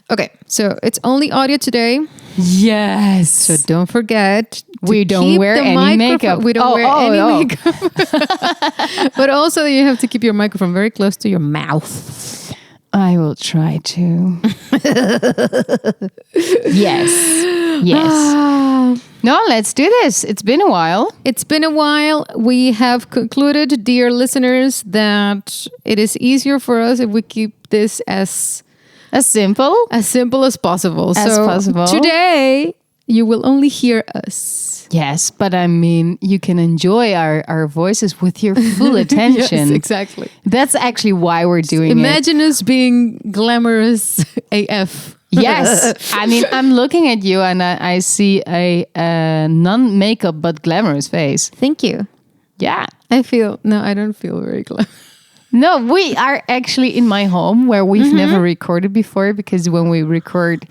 Okay, so it's only audio today. Yes. So don't forget. We don't wear any makeup. We don't wear any makeup. But also you have to keep your microphone very close to your mouth. I will try to. Yes. No, let's do this. It's been a while. We have concluded, dear listeners, that it is easier for us if we keep this as simple as possible. Today, you will only hear us. Yes, but I mean, you can enjoy our voices with your full attention. Yes, exactly. That's actually why we're doing Imagine us being glamorous AF. Yes. I mean, I'm looking at you and I see a non-makeup but glamorous face. Thank you. Yeah. I don't feel very glamorous. No, we are actually in my home where we've never recorded before, because when we record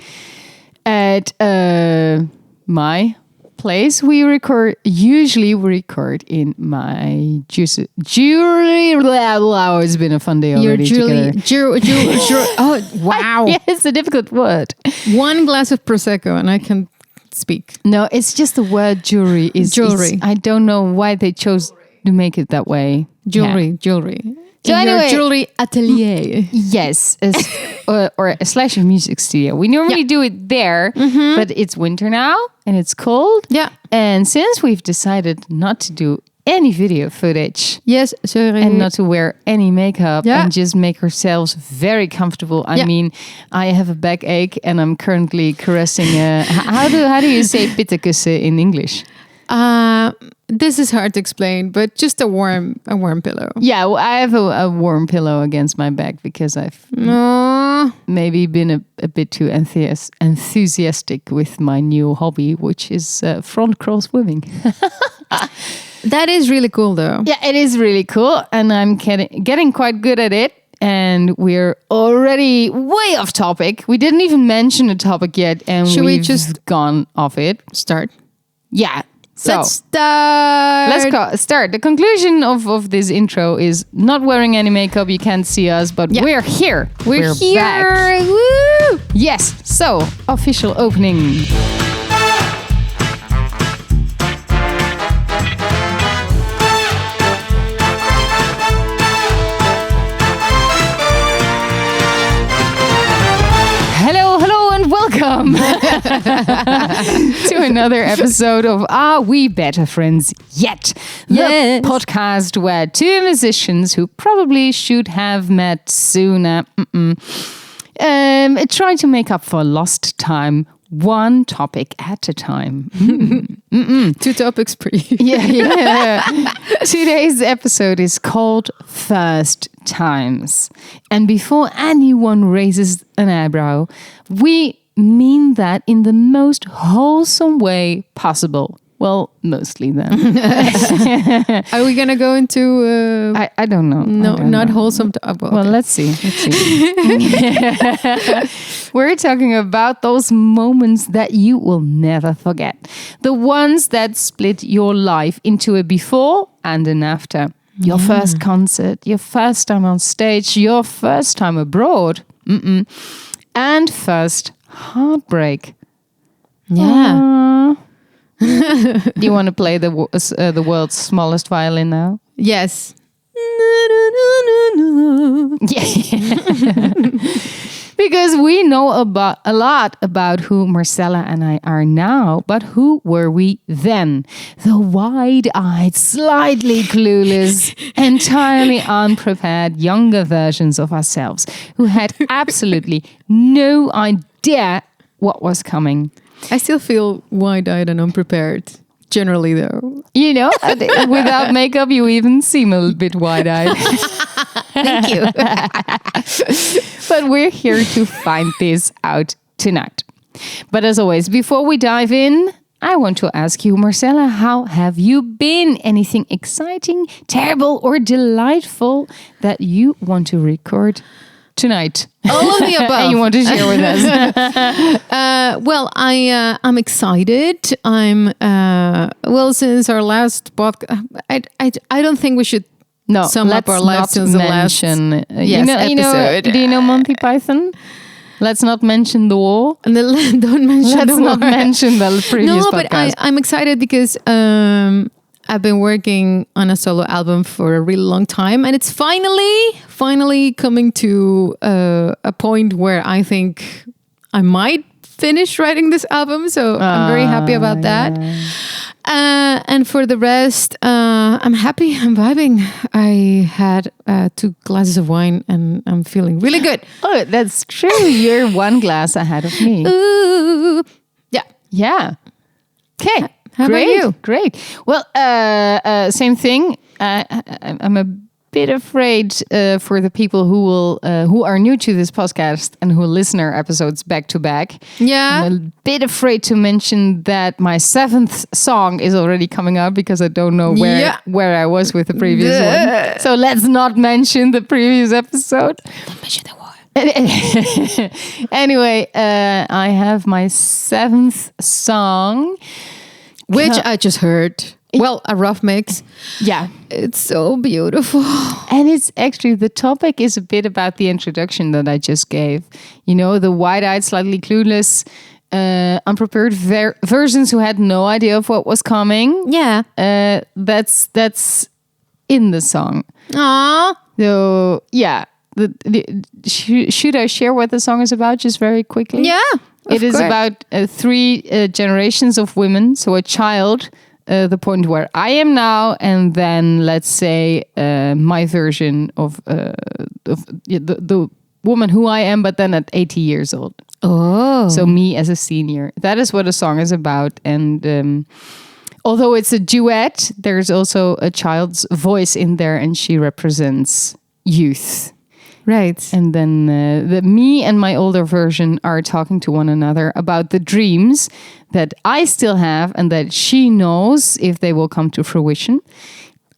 at my place, we usually record in my jewelry. Wow, it's been a fun day already. Oh, wow. Yeah, it's a difficult word. 1 glass of Prosecco and I can speak. No, it's just the word jewelry. Jewelry. I don't know why they chose to make it that way. Jewelry. So anyway, your jewelry atelier. Yes, or a slash music studio. We normally do it there, but it's winter now and it's cold. Yeah. And since we've decided not to do any video footage, yes, sorry, and not to wear any makeup and just make ourselves very comfortable. I mean, I have a backache and I'm currently caressing. How do you say pittekussen in English? This is hard to explain, but just a warm pillow. Yeah, well, I have a warm pillow against my back because I've maybe been a bit too enthusiastic with my new hobby, which is front crawl swimming. That is really cool, though. Yeah, it is really cool, and I'm getting quite good at it. And we're already way off topic. We didn't even mention a topic yet, and we've just gone off it. Start? Yeah. So let's start. Let's start. The conclusion of this intro is not wearing any makeup. You can't see us, but we're here. We're here. Back. Woo! Yes. So, official opening. Welcome to another episode of Are We Better Friends Yet? The podcast where two musicians who probably should have met sooner try to make up for lost time, one topic at a time. 2 topics per year. Yeah. Today's episode is called First Times. And before anyone raises an eyebrow, we mean that in the most wholesome way possible. Well, mostly then. Are we going to go into... I don't know. No, not wholesome. Well, let's see. We're talking about those moments that you will never forget. The ones that split your life into a before and an after. Your first concert, your first time on stage, your first time abroad, and first heartbreak. Yeah. Do you want to play the world's smallest violin now? Yes. Because we know a lot about who Marcela and I are now, but who were we then? The wide-eyed, slightly clueless, entirely unprepared younger versions of ourselves who had absolutely no idea what was coming. I still feel wide-eyed and unprepared. Generally, though. You know, without makeup, you even seem a little bit wide-eyed. Thank you. But we're here to find this out tonight. But as always, before we dive in, I want to ask you, Marcela, how have you been? Anything exciting, terrible, or delightful that you want to record tonight? All of the above. And you want to share with us? Well, I'm excited. Since our last podcast, I don't think we should sum up our lives since the last episode. Do you know Monty Python? Let's not mention the war. And then don't mention Let's the not war. mention the previous No, podcast. but I'm excited because I've been working on a solo album for a really long time, and it's finally coming to a point where I think I might finish writing this album. So I'm very happy about that. And for the rest, I'm happy. I'm vibing. I had 2 glasses of wine, and I'm feeling really good. Oh, that's true. You're 1 glass ahead of me. Ooh. Yeah. Yeah. Okay. How Great. about you? Great. Well, same thing. I'm a bit afraid for the people who are new to this podcast and who listen our episodes back to back. Yeah. I'm a bit afraid to mention that my 7th song is already coming up because I don't know where I was with the previous one. So let's not mention the previous episode. Don't mention the war. Anyway, I have my 7th song, Which I just heard. Well, a rough mix. Yeah. It's so beautiful. And it's actually, the topic is a bit about the introduction that I just gave. You know, the wide-eyed, slightly clueless, unprepared versions who had no idea of what was coming. Yeah. That's in the song. Aww. So, yeah. Should I share what the song is about just very quickly? Yeah. It is about 3 generations of women. So a child, the point where I am now, and then let's say my version of the woman who I am, but then at 80 years old. Oh. So me as a senior. That is what the song is about. And although it's a duet, there's also a child's voice in there, and she represents youth. Right. And then me and my older version are talking to one another about the dreams that I still have and that she knows if they will come to fruition.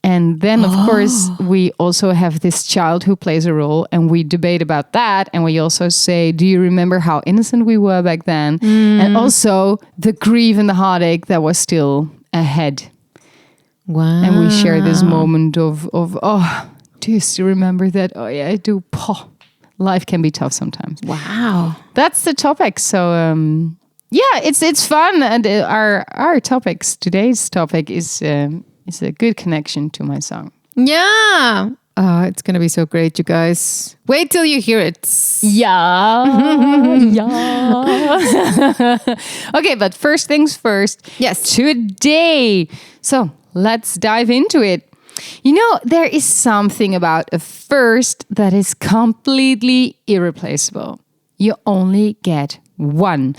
And then, of course, we also have this child who plays a role, and we debate about that. And we also say, do you remember how innocent we were back then? And also the grief and the heartache that was still ahead. Wow. And we share this moment of do you still remember that? Oh, yeah, I do. Life can be tough sometimes. Wow. That's the topic. So, yeah, it's fun. And our topics, today's topic is a good connection to my song. Yeah. It's going to be so great, you guys. Wait till you hear it. Yeah. Yeah. Okay, but first things first. Yes. Today. So let's dive into it. You know, there is something about a first that is completely irreplaceable. You only get one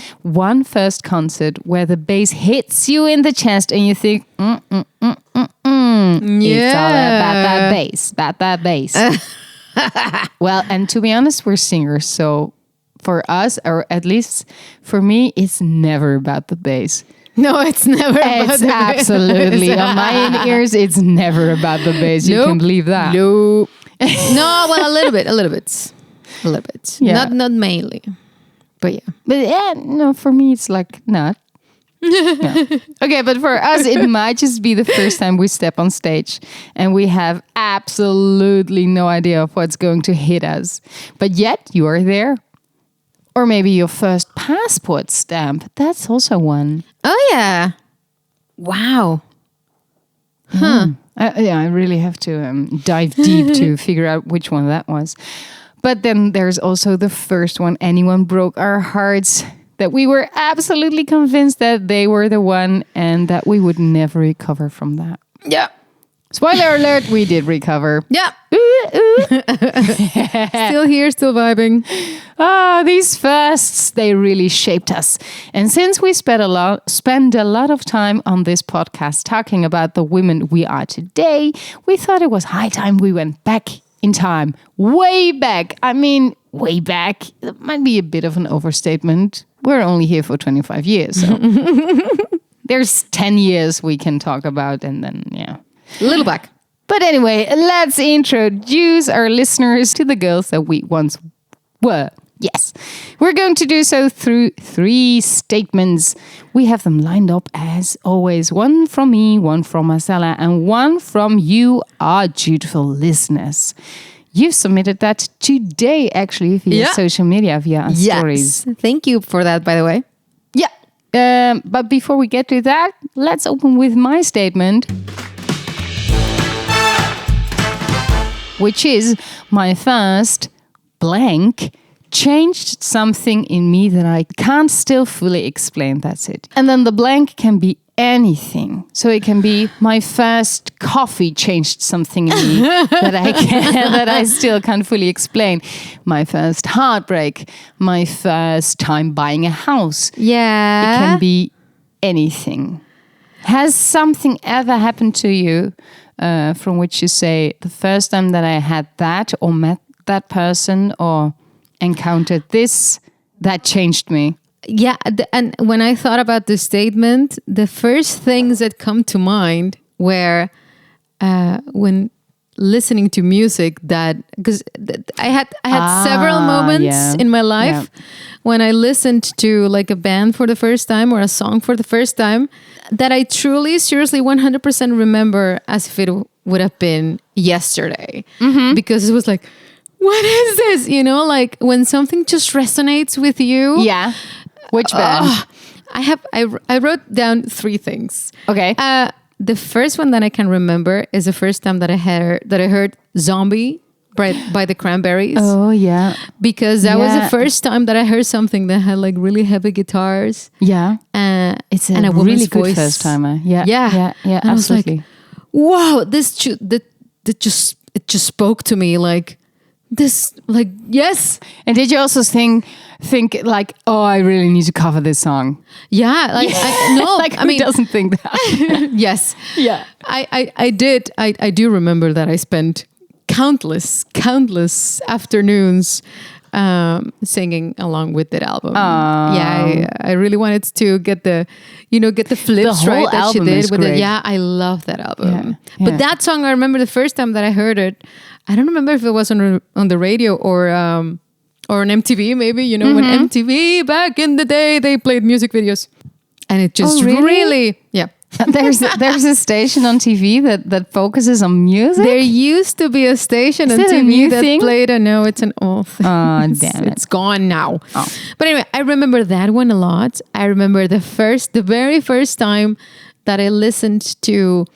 first concert where the bass hits you in the chest and you think, It's all about that bass. Well, and to be honest, we're singers. So for us, or at least for me, it's never about the bass. No, it's never about It's the absolutely on my ears. It's never about the bass. You can believe that. No. No, well, a little bit. Yeah. Not mainly. But yeah. But yeah, no, for me, it's like not. Yeah. Okay, but for us, it might just be the first time we step on stage and we have absolutely no idea of what's going to hit us. But yet you are there. Or maybe your first passport stamp. That's also one. Oh, yeah. Wow. Huh. I really have to dive deep to figure out which one that was. But then there's also the first one. Anyone broke our hearts, that we were absolutely convinced that they were the one and that we would never recover from that. Yeah. Spoiler alert, we did recover. Yeah. Ooh, ooh. Still here, still vibing. These firsts, they really shaped us. And since we spend a lot of time on this podcast talking about the women we are today, we thought it was high time we went back in time. Way back. I mean, way back. It might be a bit of an overstatement. We're only here for 25 years. So there's 10 years we can talk about, and then, yeah. A little back. But anyway, let's introduce our listeners to the girls that we once were. Yes, we're going to do so through 3 statements. We have them lined up as always. One from me, one from Marcela, and one from you, our dutiful listeners. You've submitted that today, actually, via social media, via our stories. Thank you for that, by the way. Yeah. But before we get to that, let's open with my statement, which is my first blank changed something in me that I can't still fully explain. That's it. And then the blank can be anything. So it can be my first coffee changed something in me that I still can't fully explain. My first heartbreak, my first time buying a house. Yeah. It can be anything. Has something ever happened to you from which you say, the first time that I had that or met that person or encountered this, that changed me? Yeah, and when I thought about this statement, the first things that come to mind were when listening to music, that because I had several moments in my life when I listened to like a band for the first time or a song for the first time that I truly, seriously, 100% remember as if it would have been yesterday, because it was like, what is this? You know, like when something just resonates with you. Yeah. Which band? I wrote down 3 things. Okay. The first one that I can remember is the first time that I heard "Zombie" by the Cranberries. Oh yeah. Because that was the first time that I heard something that had like really heavy guitars. Yeah. It's a really good voice. first timer. Yeah. And absolutely. I was like, wow, it just spoke to me like this, like, yes. And did you also think like, oh, I really need to cover this song? Yeah, like I mean, who doesn't think that? Yes. Yeah. I did. I do remember that I spent countless afternoons singing along with that album. Yeah, I really wanted to get the flips right that she did with it. Yeah, I love that album. Yeah. But that song, I remember the first time that I heard it. I don't remember if it was on the radio or on MTV, maybe. You know, when MTV back in the day they played music videos, and it just really yeah. There's a station on TV that focuses on music. There used to be a station on TV that played. I know it's an old thing. Oh, damn it! It's gone now. Oh. But anyway, I remember that one a lot. I remember the very first time that I listened to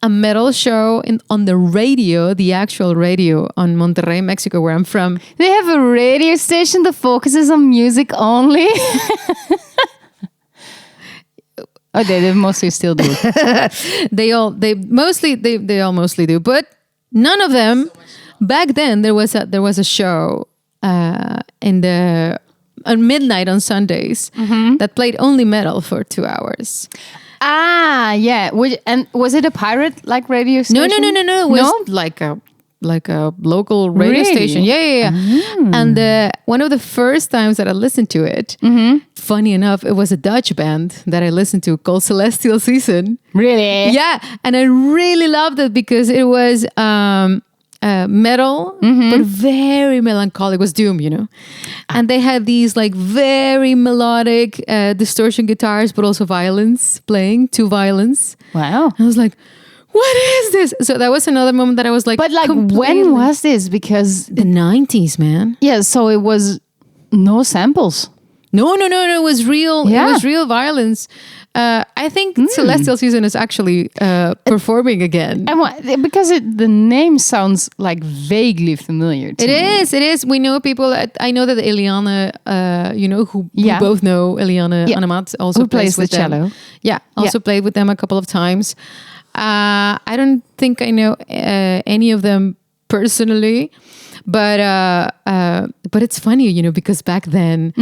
a metal show on the radio, the actual radio on Monterrey, Mexico, where I'm from. They have a radio station that focuses on music only. Oh, they mostly still do. They all mostly do, but none of them. Back then, there was a show at midnight on Sundays that played only metal for 2 hours. Ah, yeah. And was it a pirate like radio station? No. It was like a local radio station. Yeah. And one of the first times that I listened to it, funny enough, it was a Dutch band that I listened to called Celestial Season. Really? Yeah. And I really loved it because it was metal, but very melancholic. It was doom, you know. And they had these like very melodic distortion guitars, but also violins playing, 2 violins. Wow. I was like, what is this? So that was another moment that I was like, but like, when was this? Because the 90s, man. Yeah, so it was no samples. No. It was real. Yeah. It was real violence. I think Celestial Season is actually performing again. And because the name sounds like vaguely familiar to me. It is. We know people. I know that Eliana, who we both know, Eliana Anamat, also who plays with the cello. Yeah, also played with them a couple of times. I don't think I know any of them personally, but it's funny, you know, because back then,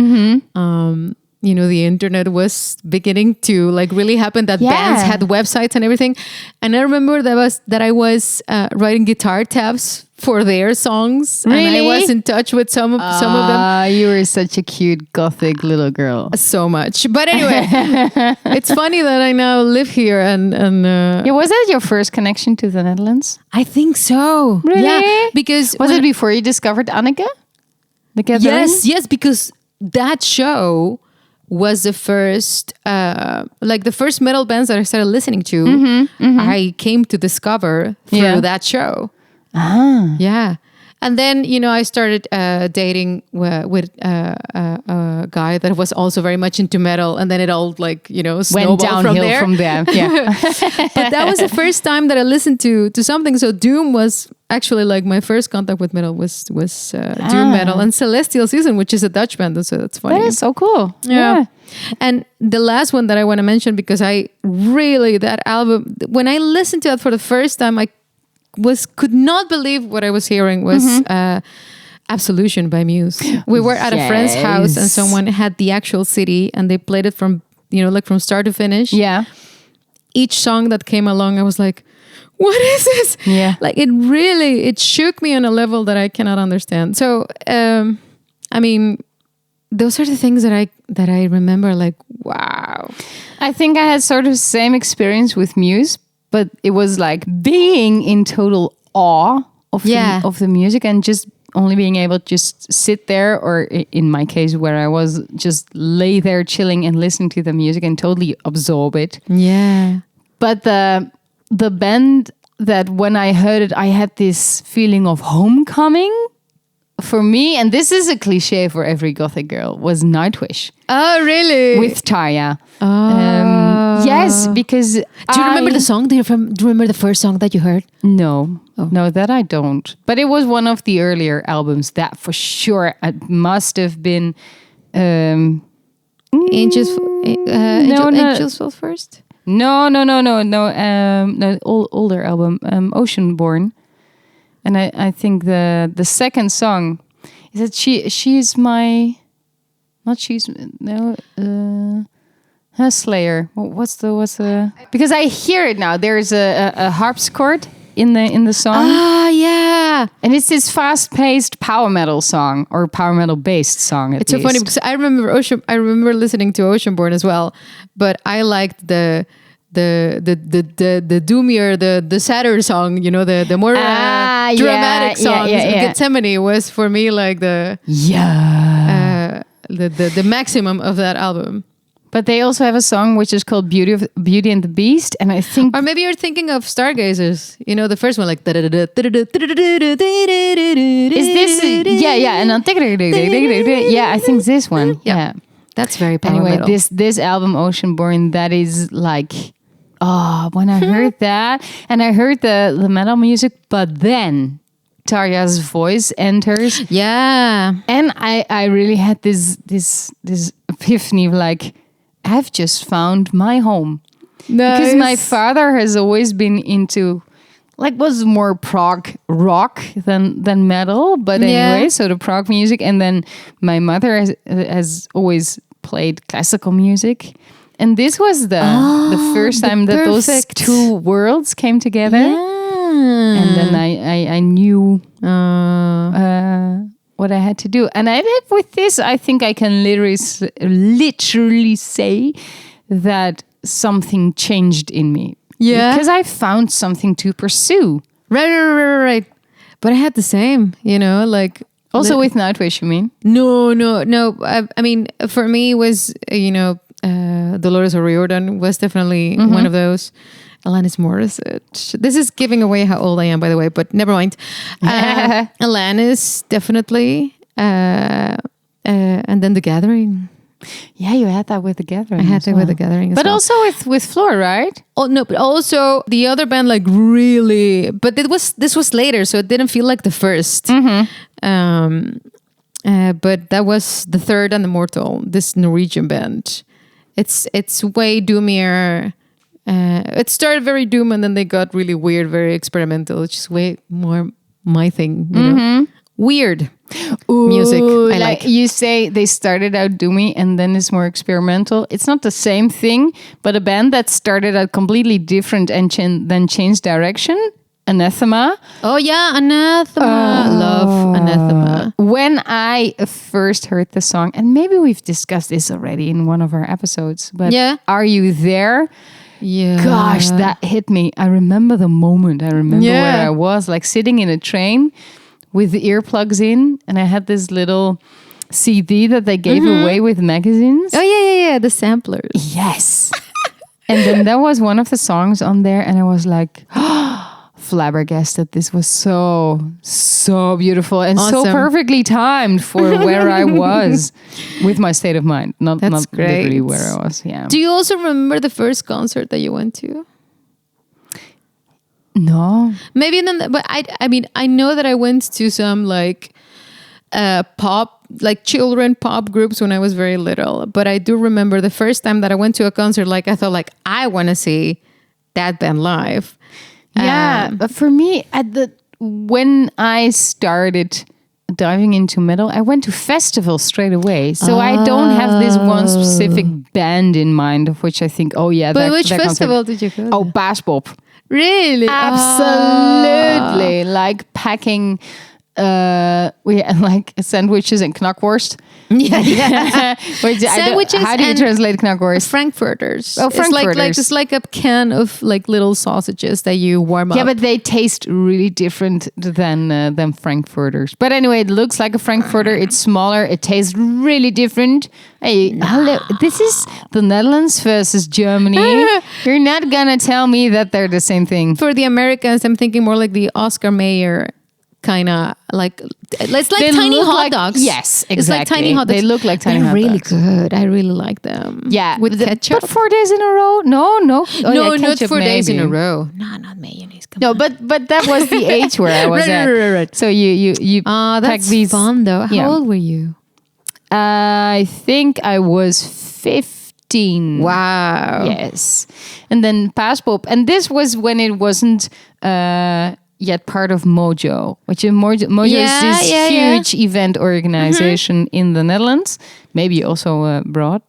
the internet was beginning to like really happen. That bands had websites and everything, and I remember that I was writing guitar tabs for their songs, really? And I was in touch with some of them. You were such a cute gothic little girl. So much, but anyway, it's funny that I now live here and was that your first connection to the Netherlands? I think so. Really? Yeah, because was it before you discovered Anneke? The Gathering? Yes, because that show was the first, the first metal bands that I started listening to. I came to discover through that show. Ah. Yeah. And then, I started dating with a guy that was also very much into metal. And then it all Went snowballed downhill from there. Yeah. But that was the first time that I listened to something. So Doom was actually like my first contact with metal was Doom metal and Celestial Season, which is a Dutch band. So that's funny. That is so cool. Yeah. And the last one that I want to mention, because that album, when I listened to it for the first time, I could not believe what I was hearing was Absolution by Muse. We were at a friend's house and someone had the actual CD and they played it from start to finish. Yeah. Each song that came along, I was like, what is this? Yeah. Like it shook me on a level that I cannot understand. So, I mean, those are the things that I remember, like, wow. I think I had sort of the same experience with Muse, but it was like being in total awe of the music and just only being able to just sit there, or in my case where I was, just lay there chilling and listening to the music and totally absorb it. Yeah. But the band that when I heard it, I had this feeling of homecoming. For me, and this is a cliche for every gothic girl, was Nightwish. Oh, really? With Tarja. Oh. Yes, because do you remember the song? Do you remember the first song that you heard? No. No, that I don't. But it was one of the earlier albums. That for sure. It must have been... Angels Fall First? No. Older album. Oceanborn. And I think the second song is that she's my, not she's, no, her Slayer. What's the? Because I hear it now. There's a harpsichord in the song. Ah, yeah. And it's this fast-paced power metal song, or power metal based song. It's so funny because I remember listening to Oceanborn as well, but I liked the doomier, the sadder song, the more dramatic songs. Gethsemane was for me like the maximum of that album. But they also have a song which is called Beauty and the Beast, and I think, or maybe you're thinking of Stargazers. The first one, like is this? Yeah, and yeah, I think this one. Yeah, that's very power metal. This album Oceanborn, that is like. Oh, when I heard that, and I heard the metal music, but then Tarja's voice enters. Yeah. And I really had this epiphany of like, I've just found my home. Nice. Because my father has always been into, was more prog rock than metal, but anyway, so the prog music. And then my mother has always played classical music. And this was the first time that those two worlds came together. Yeah. And then I knew what I had to do. And with this, I think I can literally say that something changed in me. Yeah. Because I found something to pursue. Right. But I had the same, Also with Nightwish, you mean? No. I mean, for me, it was, Dolores O'Riordan was definitely one of those. Alanis Morissette. This is giving away how old I am, by the way, but never mind. Alanis, definitely. And then The Gathering. Yeah, you had that with The Gathering. I had that with The Gathering as well. But also with Floor, right? Oh, no, but also the other band, really... But this was later, so it didn't feel like the first. But that was the third and the Mortal, this Norwegian band. It's way doomier. It started very doom and then they got really weird, very experimental. It's just way more my thing, you know? Weird music. I like. You say they started out doomy and then it's more experimental. It's not the same thing, but a band that started out completely different and then changed direction. Anathema. Oh yeah, Anathema. Love Anathema. When I first heard the song, and maybe we've discussed this already in one of our episodes, but Are You There? Yeah. Gosh, that hit me. I remember the moment. I remember where I was, like sitting in a train with the earplugs in, and I had this little CD that they gave away with magazines. Oh yeah, the samplers. Yes. And then that was one of the songs on there, and I was like, oh, flabbergasted. This was so beautiful and so Awesome. perfectly timed for where I was with my state of mind. Not That's great. literally where I was. Yeah. Do you also remember the first concert that you went to? No. Maybe then, but I mean, I know that I went to some like pop, like children pop groups when I was very little. But I do remember the first time that I went to a concert, like I thought, like I want to see that band live. Yeah, but for me, when I started diving into metal, I went to festivals straight away. So I don't have this one specific band in mind of which I think, oh yeah. But which that festival concert. did you go? Oh, Paaspop. Really? Absolutely. Like packing we had like sandwiches and knackwurst. Yeah. Sandwiches. How do you translate knackwurst? Frankfurters. Oh, Frankfurters. It's like a can of like little sausages that you warm up. Yeah, but they taste really different than Frankfurters. But anyway, it looks like a Frankfurter. It's smaller. It tastes really different. Hey, hello. This is the Netherlands versus Germany. You're not gonna tell me that they're the same thing. For the Americans, I'm thinking more like the Oscar Mayer kind of like it's like They tiny look hot like- dogs. yes, It's like exactly. tiny hot dogs. They look like tiny They're hot really dogs. good. I really like them. Yeah, with ketchup. But 4 days in a row? No. no, not ketchup 4 days in a maybe. row. No, not mayonnaise. Come No, on. but that was the age where I was at. Right. So you pack That's these. fun though. How Yeah. old were you? I think I was 15. Wow. Yes. And then Paaspop. And this was when it wasn't yet part of Mojo, which is Mojo is this huge event organization in the Netherlands, maybe also abroad.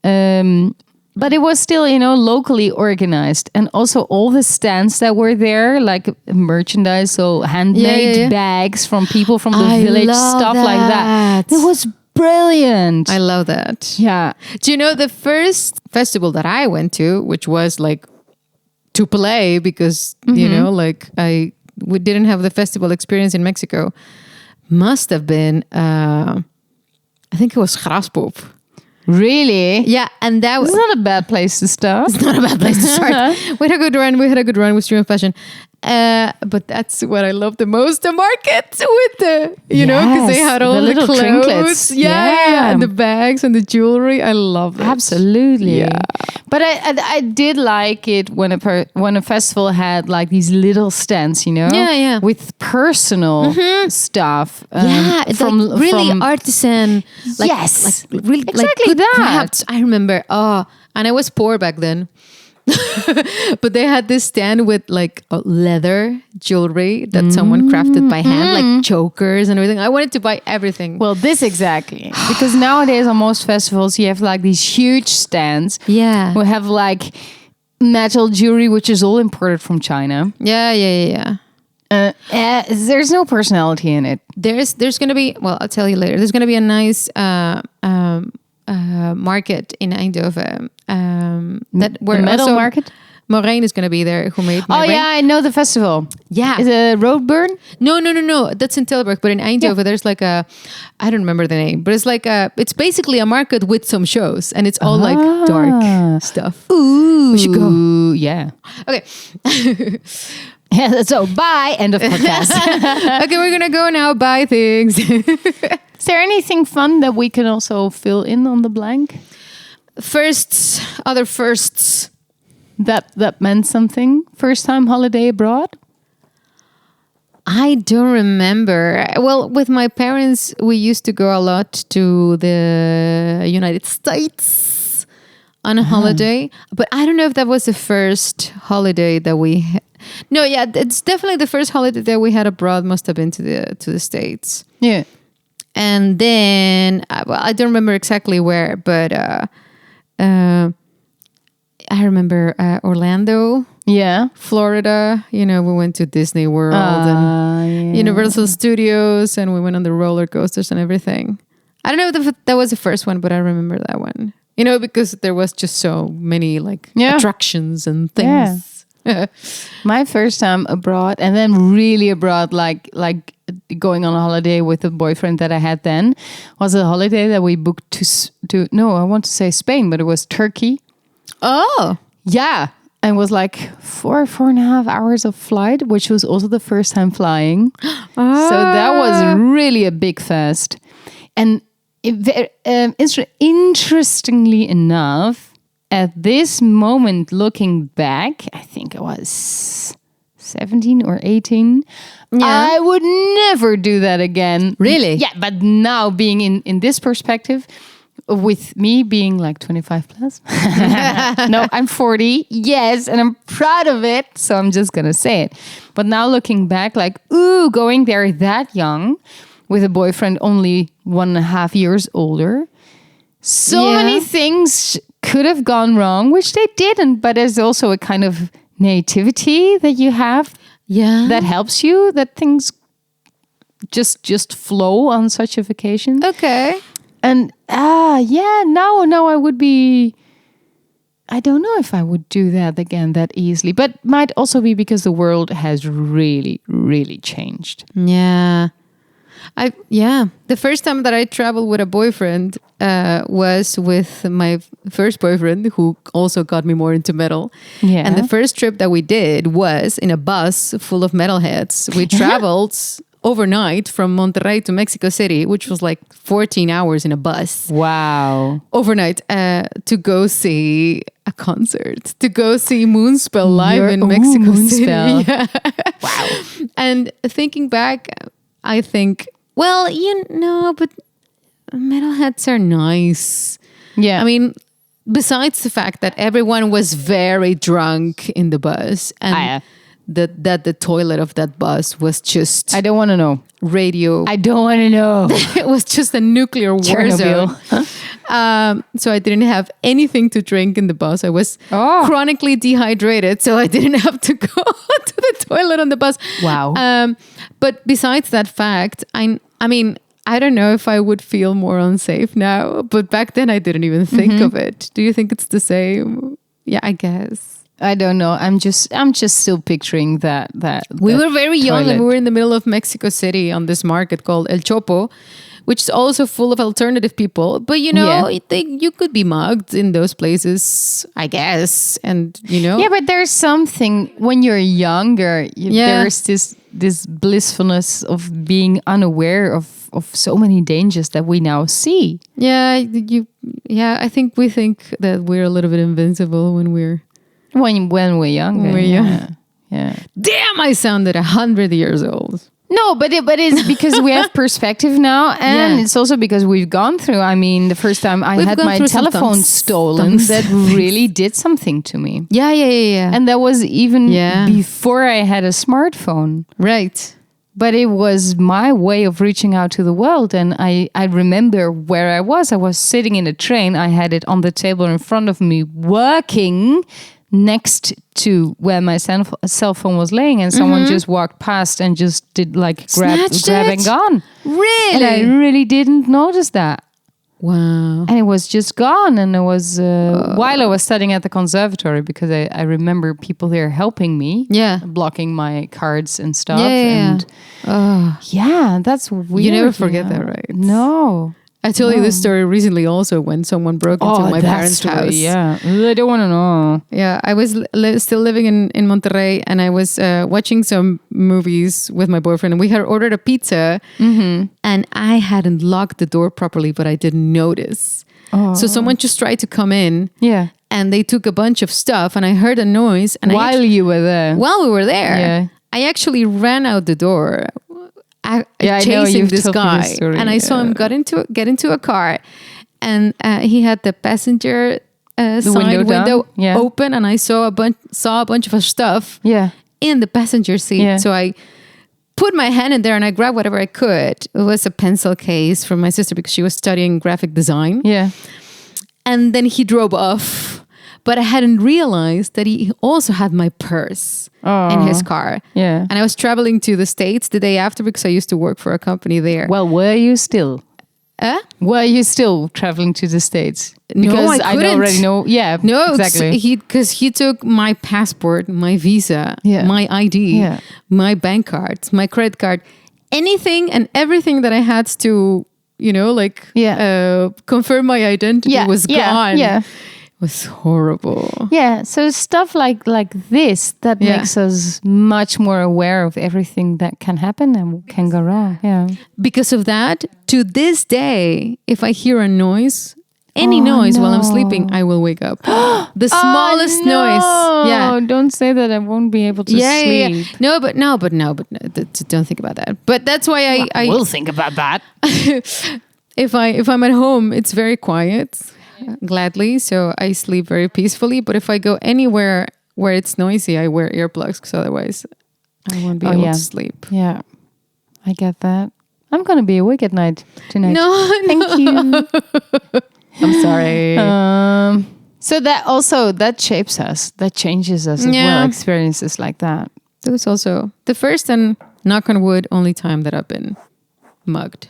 But it was still, locally organized. And also all the stands that were there, like merchandise, so handmade bags from people from the I village, love stuff like that. It was brilliant. I love that. Yeah. Do you know the first festival that I went to, which was like to play because, like we didn't have the festival experience in Mexico, must have been, I think it was Graspop. Really? Yeah, and that was It's not a bad place to start. It's not a bad place to start. We had a good run with Stream of Fashion. But that's what I love the most, the market with the, because they had all the little clothes. trinkets. Yeah, and the bags and the jewelry. I love it. Absolutely. Yeah. But I did like it when a festival had like these little stands, Yeah. with personal stuff. It's like really artisan. Like, Yes. Like really Exactly like good that. crafts. I remember. And I was poor back then. But they had this stand with like leather jewelry that someone crafted by hand, like chokers and everything. I wanted to buy everything. Well, this exactly. Because nowadays on most festivals, you have like these huge stands. Yeah. We have like metal jewelry, which is all imported from China. Yeah. There's no personality in it. There's going to be, well, I'll tell you later. There's going to be a nice market in Eindhoven. That where the metal also market? Maureen is going to be there, who made my ring. Yeah, I know the festival. Yeah. Is it Roadburn? No. That's in Tilburg. But in Eindhoven, there's like I don't remember the name, but it's basically a market with some shows, and it's all like dark stuff. Ooh. We should go. Yeah. Okay. Yeah, so bye. End of podcast. Okay, we're going to go now buy things. Is there anything fun that we can also fill in on the blank? Other firsts. That meant something? First time holiday abroad? I don't remember. Well, with my parents, we used to go a lot to the United States on a holiday. But I don't know if that was the first holiday that we had. No, yeah, it's definitely the first holiday that we had abroad must have been to the States. Yeah. And then, I don't remember exactly where, but I remember Orlando. Yeah. Florida, we went to Disney World and Universal Studios, and we went on the roller coasters and everything. I don't know if that was the first one, but I remember that one. Because there was just so many attractions and things. Yeah. My first time abroad, and then really abroad, like going on a holiday with a boyfriend that I had then, was a holiday that we booked to I want to say Spain, but it was Turkey. Oh. Yeah. and was like 4.5 hours of flight, which was also the first time flying. So that was really a big fest. And interestingly enough, at this moment, looking back, I think I was 17 or 18. Yeah. I would never do that again. Really? Yeah, but now being in this perspective, with me being like 25 plus. No, I'm 40. Yes, and I'm proud of it. So I'm just going to say it. But now looking back, like, ooh, going there that young with a boyfriend only 1.5 years older. So many things could have gone wrong, which they didn't. But there's also a kind of naivety that you have that helps you, that things just flow on such a vacation. Okay. And now I would be, I don't know if I would do that again that easily, but might also be because the world has really, really changed. Yeah. The first time that I traveled with a boyfriend was with my first boyfriend, who also got me more into metal. Yeah. And the first trip that we did was in a bus full of metalheads. We traveled overnight from Monterrey to Mexico City, which was like 14 hours in a bus. Wow. Overnight to go see a concert, to go see Moonspell live in Mexico City. Yeah. Wow. And thinking back, I think, well, but metalheads are nice. Yeah. I mean, besides the fact that everyone was very drunk in the bus and that the toilet of that bus was just... I don't want to know. Radio. I don't want to know. It was just a nuclear war zone. So I didn't have anything to drink in the bus. I was chronically dehydrated, so I didn't have to go to the toilet on the bus. Wow. But besides that fact, I mean, I don't know if I would feel more unsafe now, but back then I didn't even think of it. Do you think it's the same? Yeah, I guess. I don't know. I'm just still picturing that. We were very young toilet. and we were in the middle of Mexico City on this market called El Chopo, which is also full of alternative people. But you could be mugged in those places, I guess. And Yeah, but there's something when you're younger. There's this blissfulness of being unaware of so many dangers that we now see. Yeah, I think we think that we're a little bit invincible when we're young. Yeah. Damn, I sounded 100 years old. No, but it's because we have perspective now, and it's also because we've gone through. I mean, the first time I had my telephone stolen, that really did something to me. Yeah. And that was even before I had a smartphone. Right. But it was my way of reaching out to the world. And I remember where I was. I was sitting in a train. I had it on the table in front of me, working next to where my cell phone was laying, and someone just walked past and just did like grab and gone. Really? And I really didn't notice that. Wow. And it was just gone. And it was while I was studying at the conservatory, because I remember people there helping me, blocking my cards and stuff. And that's weird. You never forget that, right? No. I told you this story recently also when someone broke into my parents' house. Yeah, I don't want to know. Yeah, I was still living in Monterrey, and I was watching some movies with my boyfriend, and we had ordered a pizza, and I hadn't locked the door properly, but I didn't notice. So someone just tried to come in, and they took a bunch of stuff, and I heard a noise. And while you were there? While we were there, I actually ran out the door. Chasing this guy, and I saw him get into a car, and he had the passenger side window open, and I saw a bunch of stuff in the passenger seat. So I put my hand in there and I grabbed whatever I could. It was a pencil case from my sister because she was studying graphic design. And then he drove off. But I hadn't realized that he also had my purse in his car. And I was traveling to the States the day after because I used to work for a company there. Well, were you still? Were you still traveling to the States? Because I couldn't. already know. Yeah, no, exactly. Because he took my passport, my visa, my ID, my bank cards, my credit card, anything and everything that I had to, confirm my identity was gone. was horrible. Yeah, so stuff like this that Yeah. makes us much more aware of everything that can happen and can go wrong. Yeah. Because of that, to this day, if I hear a noise, any noise while I'm sleeping, I will wake up. The smallest noise. Yeah. Don't say that I won't be able to sleep. No, but no. Don't think about that. But that's why I will think about that. if I'm at home, it's very quiet, gladly, so I sleep very peacefully. But if I go anywhere where it's noisy, I wear earplugs because otherwise I won't be able to sleep. Yeah, I get that. I'm gonna be awake at night tonight. No, Thank you. I'm sorry. So that shapes us, that changes us as well. Experiences like that. It was also the first and, knock on wood, only time that I've been mugged.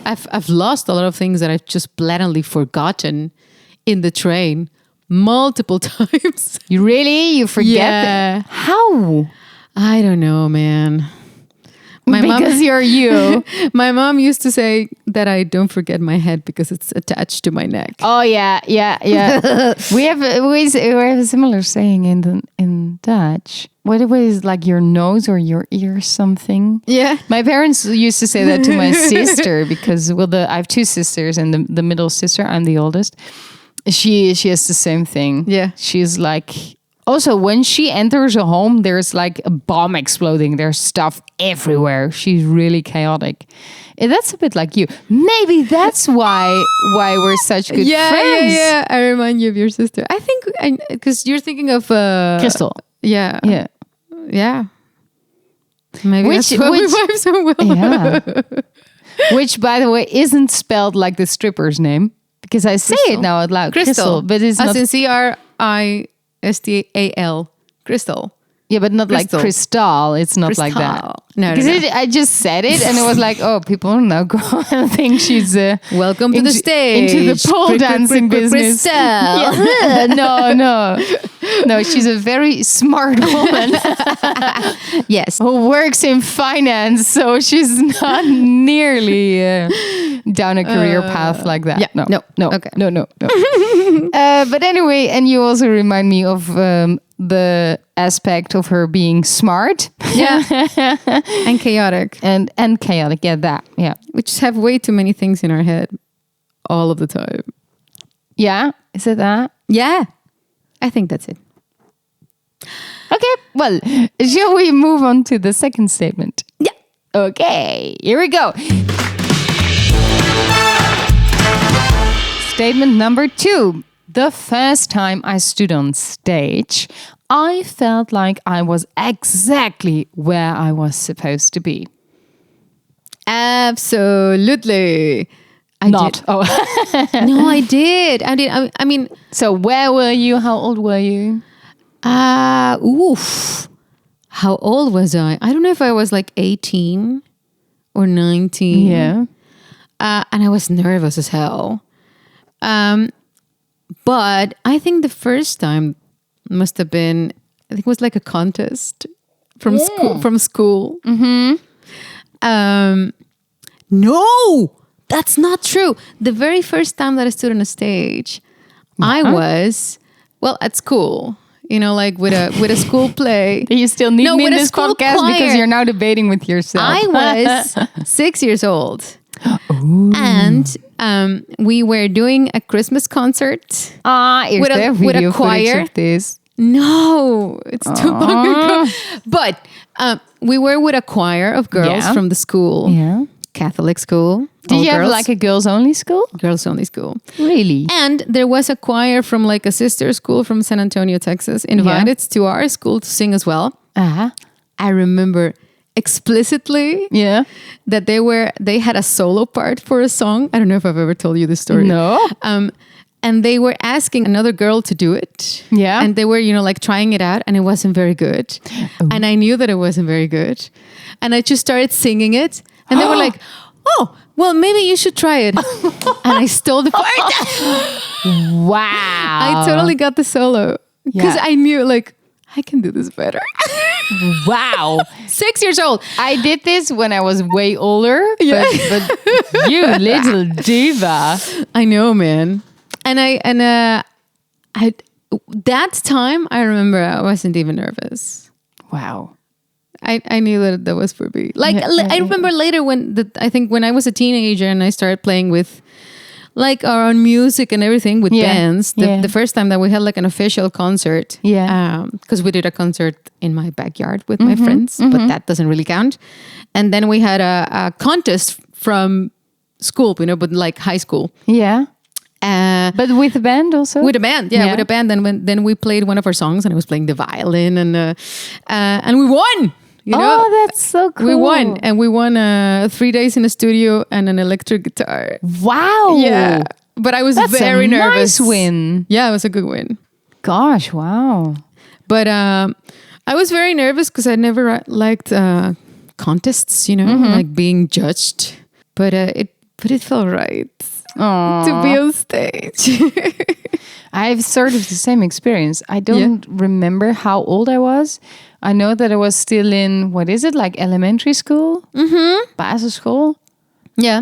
I've lost a lot of things that I've just blatantly forgotten in the train multiple times. You forget? Yeah. How? I don't know, man. Because you're you. My mom used to say that I don't forget my head because it's attached to my neck. Oh yeah. we have a similar saying in Dutch. What is like your nose or your ear something? Yeah. My parents used to say that to my sister because I have two sisters and the middle sister, I'm the oldest. She has the same thing. Yeah. She's like. Also, when she enters a home, there's like a bomb exploding. There's stuff everywhere. She's really chaotic. And that's a bit like you. Maybe that's why we're such good friends. Yeah. I remind you of your sister. I think because you're thinking of Crystal. Yeah. Maybe Which that's why we vibe so well. Yeah. Which, by the way, isn't spelled like the stripper's name because I say it now out loud. Crystal, but it's not. As in CRISTAL. Crystal. Yeah, but not Crystal. like Crystal. It's not like that. No. I just said it and it was like, oh, people now go and think she's welcome to the stage. Into the pole dancing business. Crystal. Yeah. No, she's a very smart woman. Yes. Who works in finance, so she's not nearly down a career path like that. Yeah. No. Okay. No. But anyway, and you also remind me of the aspect of her being smart. Yeah. And chaotic. And chaotic. Yeah, that. Yeah. We just have way too many things in our head all of the time. Yeah? Is it that? Yeah. I think that's it. Okay. Well, shall we move on to the second statement? Yeah. Okay. Here we go. Statement number 2. The first time I stood on stage, I felt like I was exactly where I was supposed to be. Absolutely. Not. Oh. No, I did. I mean. So where were you? How old were you? Oof. How old was I? I don't know if I was like 18 or 19. Yeah. And I was nervous as hell. But I think the first time must have been, I think it was like a contest from school. Mm-hmm. No, that's not true. The very first time that I stood on a stage, I was, at school. You know, like with a school play. You still need me in this podcast choir. because you're now debating with yourself. I was 6 years old. Ooh. And we were doing a Christmas concert with a choir of this. No, it's too long ago. But we were with a choir of girls from the school. Yeah. Catholic school. Did you have like a girls only school? Girls only school. Really? And there was a choir from like a sister school from San Antonio, Texas, invited to our school to sing as well. Uh-huh. I remember explicitly that they had a solo part for a song. I don't know if I've ever told you this story. No. And they were asking another girl to do it. Yeah. And they were, like trying it out and it wasn't very good. Ooh. And I knew that it wasn't very good. And I just started singing it. And they were like, oh, well, maybe you should try it. And I stole the part. Wow. I totally got the solo. Because I knew like, I can do this better. Wow. 6 years old. I did this when I was way older. But you little diva. I know, man. And I that time I remember I wasn't even nervous. Wow. I knew that was for me. Like I remember later I think when I was a teenager and I started playing with like our own music and everything with bands. The first time that we had like an official concert. Yeah. Because we did a concert in my backyard with my friends, but that doesn't really count. And then we had a contest from school, but like high school. Yeah. But with a band also? With a band, with a band. Then we played one of our songs, and I was playing the violin, and we won. Oh, that's so cool. We won, and we won 3 days in the studio and an electric guitar. Wow. Yeah, but I was very nervous. Nice win. Yeah, it was a good win. Gosh, wow. But I was very nervous because I never liked contests, like being judged. But it felt right. Aww. To be on stage. I have sort of the same experience. I don't remember how old I was. I know that I was still in, what is it, like elementary school? Basisschool? Yeah.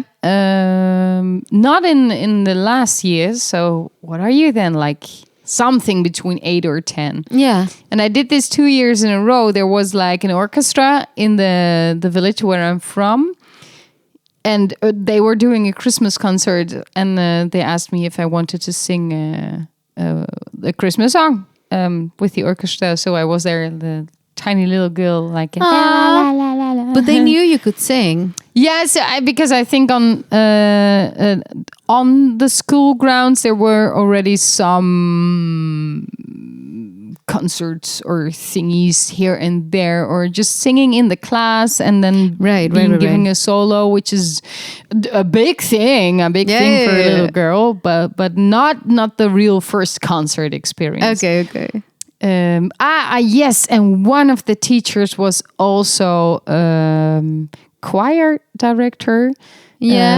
Not in the last years. So what are you then? Like something between 8 or 10. Yeah. And I did this 2 years in a row. There was like an orchestra in the village where I'm from. And they were doing a Christmas concert, and they asked me if I wanted to sing a Christmas song with the orchestra. So I was there, the tiny little girl, like la, la, la, la, la. But they knew you could sing. Yes, because I think on the school grounds there were already some concerts or thingies here and there, or just singing in the class and then giving a solo, which is a big thing for a little girl, but not the real first concert experience. Okay. Yes, and one of the teachers was also choir director.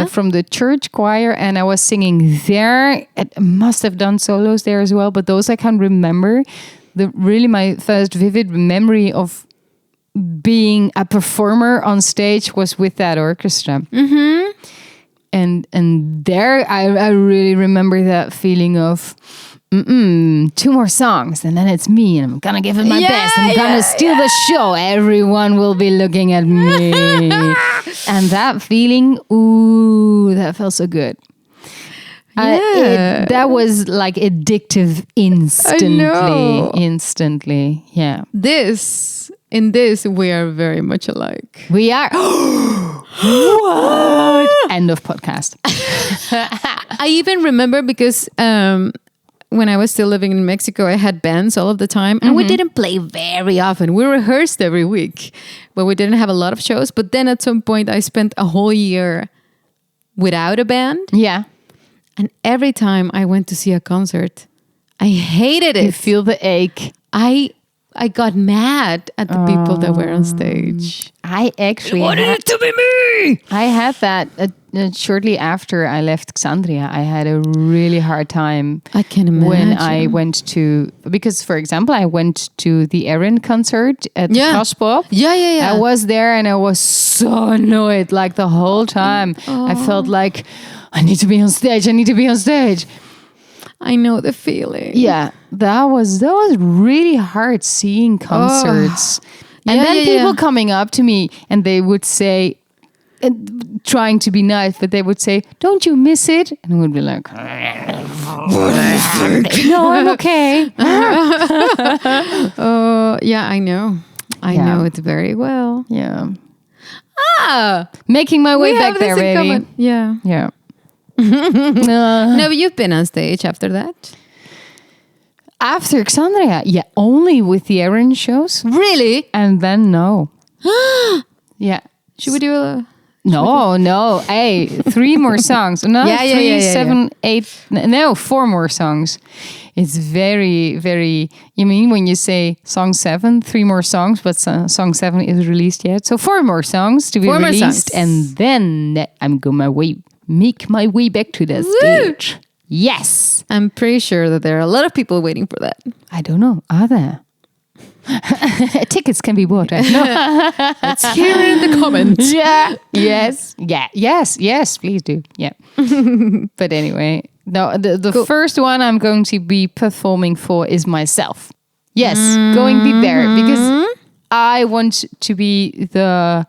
From the church choir, and I was singing there. I must have done solos there as well, but those I can't remember. My first vivid memory of being a performer on stage was with that orchestra. And there I really remember that feeling of 2 more songs and then it's me, and I'm gonna give it my best. I'm gonna steal the show. Everyone will be looking at me. And that feeling, that felt so good. That was like addictive instantly. Yeah. In this, we are very much alike. We are. What? End of podcast. I even remember because when I was still living in Mexico, I had bands all of the time, and we didn't play very often. We rehearsed every week, but we didn't have a lot of shows. But then at some point, I spent a whole year without a band. Yeah. And every time I went to see a concert, I hated it. You feel the ache. I got mad at the people that were on stage. I actually wanted it to be me. I had that shortly after I left Xandria. I had a really hard time. I can imagine. When I went because for example, I went to the Erin concert at the Crossbow. Yeah. I was there and I was so annoyed like the whole time. I felt like I need to be on stage. I know the feeling. Yeah, that was really hard seeing concerts. And then people coming up to me and they would say, trying to be nice, but they would say, "Don't you miss it?" And I would be like, "No, I'm okay." I know. I know it very well. Yeah. Making my way back there, baby. Common. Yeah. No, but you've been on stage after that. After Xandria, only with the Erin shows. Really? And then no. Yeah. Should we do a... No. Hey, 3 more songs. No, 7, 8. No, 4 more songs. It's very, very... You mean when you say song 7, 3 more songs, but song 7 isn't released yet. So 4 more songs to be released. And then I'm going make my way back to the stage. Yes. I'm pretty sure that there are a lot of people waiting for that. I don't know. Are there? Tickets can be bought. No. Let's hear in the comments. Yeah. Yes. Yeah. Yes. Please do. Yeah. But anyway, no. The Cool. first one I'm going to be performing for is myself. Yes, going be there because I want to be the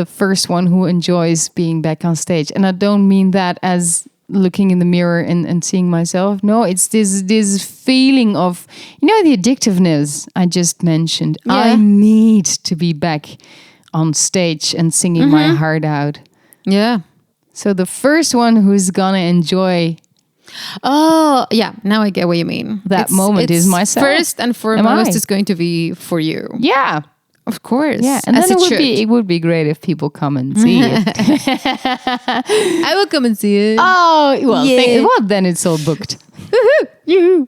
first one who enjoys being back on stage, and I don't mean that as looking in the mirror and seeing myself. No, it's this feeling of, the addictiveness I just mentioned. Yeah. I need to be back on stage and singing my heart out. Yeah. So the first one who's gonna enjoy Oh, yeah. Now I get what you mean. That moment is myself. First and foremost, it's going to be for you. Yeah. Of course. Yeah, and as then it should. it would be great if people come and see it. I will come and see it. Oh, well, Yeah. then it's all booked. Yoo-hoo.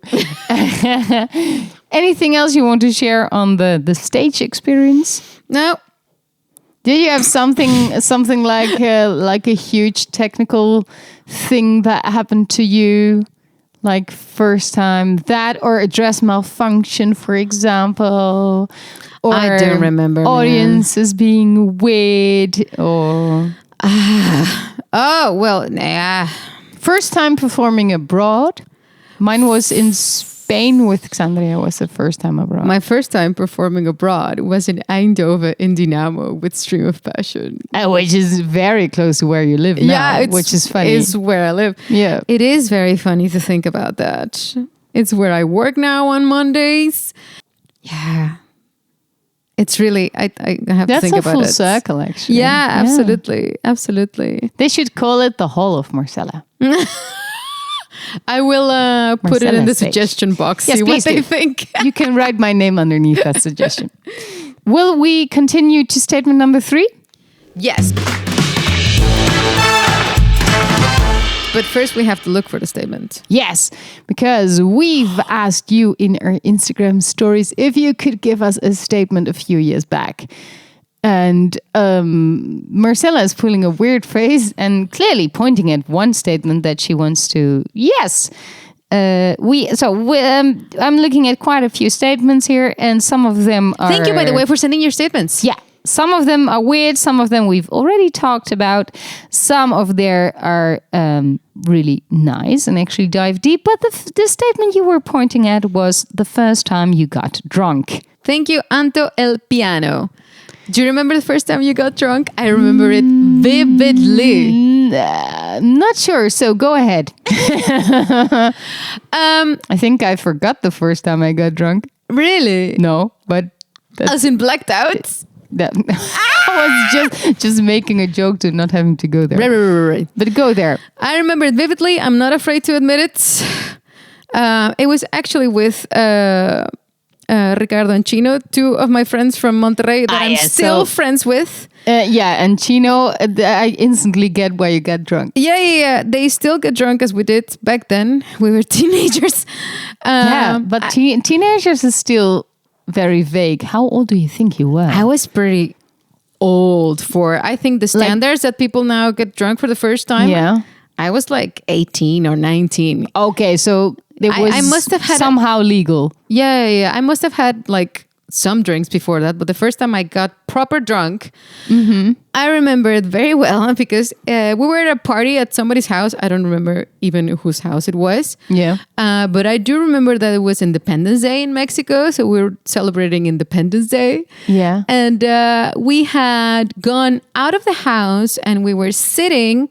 Anything else you want to share on the stage experience? No. Did you have something like a huge technical thing that happened to you, like first time that, or a dress malfunction, for example? Or I don't remember. audiences being weird, or Oh, well, nah. first time performing abroad. Mine was in Spain with Xandria. Was the first time abroad. My first time performing abroad was in Eindhoven in Dynamo with Stream of Passion. Which is very close to where you live now, which is funny. Is where I live. Yeah. It is very funny to think about that. It's where I work now on Mondays. Yeah. It's really, I have That's to think a about full it. circle, actually. Yeah, absolutely. Absolutely. They should call it the Hall of Marcella. I will put it in the stage. suggestion box, Yes, see what please they do. think. You can write my name underneath that suggestion. Will we continue to statement number 3? Yes. But first we have to look for the statement. Yes, because we've asked you in our Instagram stories if you could give us a statement a few years back. And Marcella is pulling a weird face and clearly pointing at one statement that she wants to. Yes. I'm looking at quite a few statements here, and some of them are. Thank you, by the way, for sending your statements. Yeah. Some of them are weird. Some of them we've already talked about. Some of them are really nice and actually dive deep. But the statement you were pointing at was the first time you got drunk. Thank you, Anto El Piano. Do you remember the first time you got drunk? I remember it vividly. Not sure. So go ahead. I think I forgot the first time I got drunk. Really? No, but As in blacked out? that I was just making a joke to not having to go there. Right. But go there. I remember it vividly. I'm not afraid to admit it. It was actually with Ricardo and Chino, two of my friends from Monterrey that I'm still friends with. And Chino, I instantly get why you got drunk. Yeah. They still get drunk as we did back then. We were teenagers. But teenagers is still very vague. How old do you think you were? I was pretty old for, I think, the standards that people now get drunk for the first time. Yeah. I was like 18 or 19. Okay, so it was I must have had somehow legal. Yeah. I must have had like some drinks before that, but the first time I got proper drunk, I remember it very well because we were at a party at somebody's house. I don't remember even whose house it was. Yeah. But I do remember that it was Independence Day in Mexico. So we were celebrating Independence Day. Yeah. And we had gone out of the house and we were sitting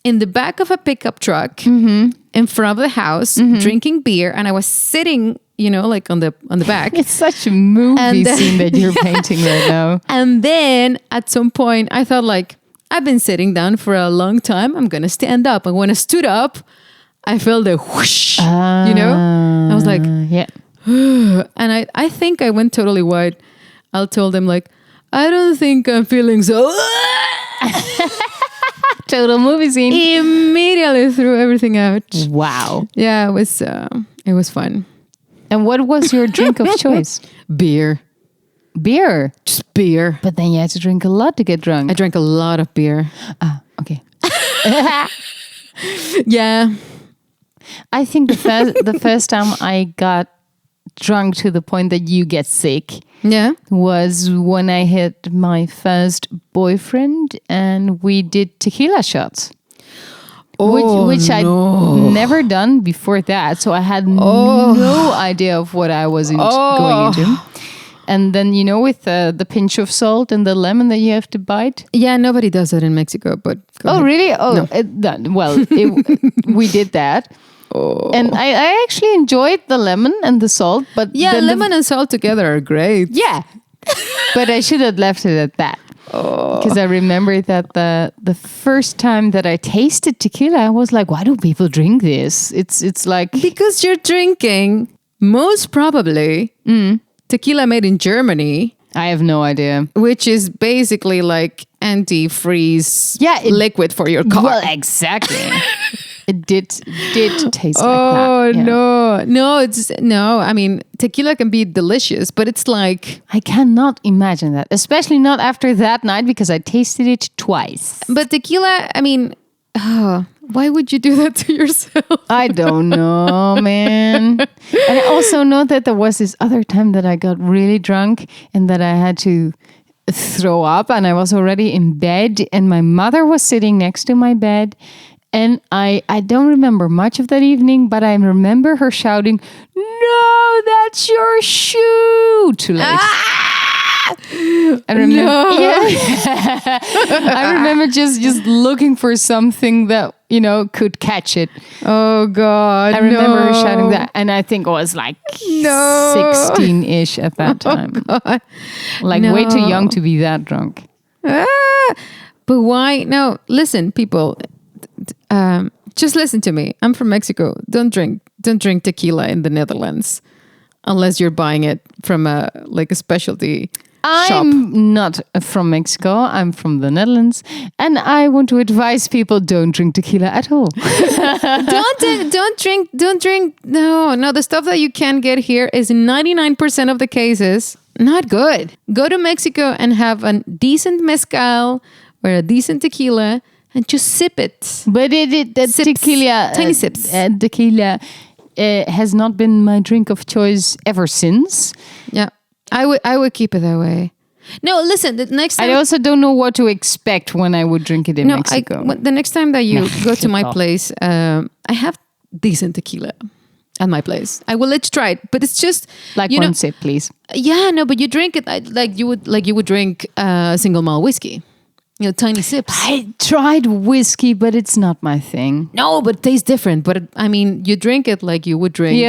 in the back of a pickup truck in front of the house drinking beer. And I was sitting, like on the back. It's such a movie scene that you're painting right now. And then at some point I thought like, I've been sitting down for a long time. I'm going to stand up. And when I stood up, I felt a whoosh, I was like, yeah. and I think I went totally white. I told them like, I don't think I'm feeling so. Total movie scene. Immediately threw everything out. Wow. Yeah, it was fun. And what was your drink of choice? Beer. Beer. Just beer. But then you had to drink a lot to get drunk. I drank a lot of beer. Ah, okay. Yeah. I think the first time I got drunk to the point that you get sick Yeah. was when I had my first boyfriend and we did tequila shots. Which I'd never done before that. So I had no idea of what I was going into. And then, with the pinch of salt and the lemon that you have to bite. Yeah, nobody does that in Mexico, but go ahead. Really? Oh, No. We did that. And I actually enjoyed the lemon and the salt. But Yeah, lemon and salt together are great. Yeah. But I should have left it at that. Because I remember that the first time that I tasted tequila, I was like, why do people drink this? It's like... Because you're drinking, most probably, tequila made in Germany. I have no idea. Which is basically like antifreeze liquid for your car. Well, exactly. It did taste like that. Oh, no. I mean, tequila can be delicious, but it's like... I cannot imagine that, especially not after that night because I tasted it twice. But tequila, I mean, why would you do that to yourself? I don't know, man. And I also know that there was this other time that I got really drunk and that I had to throw up and I was already in bed and my mother was sitting next to my bed. And I don't remember much of that evening, but I remember her shouting, "No, that's your shoe!" Too late. I remember, I remember just looking for something that could catch it. Oh God! I remember her shouting that, and I think I was like 16-ish at that time. Oh, God. Like way too young to be that drunk. But why? No, listen, people. Just listen to me. I'm from Mexico. Don't drink tequila in the Netherlands unless you're buying it from a specialty shop. I'm not from Mexico. I'm from the Netherlands, and I want to advise people: don't drink tequila at all. Don't drink. No. The stuff that you can get here is in 99% of the cases not good. Go to Mexico and have a decent mezcal or a decent tequila. And just sip it. But tequila, tiny sips. Tequila has not been my drink of choice ever since. Yeah, I would keep it that way. No, listen. The next time I also don't know what to expect when I would drink it in Mexico. The next time that you go to my place, I have decent tequila at my place. I will let you try it, but it's just like one sip, please. Yeah, no, but you drink it like you would drink single malt whiskey. Tiny sips. I tried whiskey, but it's not my thing. No, but it tastes different. But I mean, you drink it like you would drink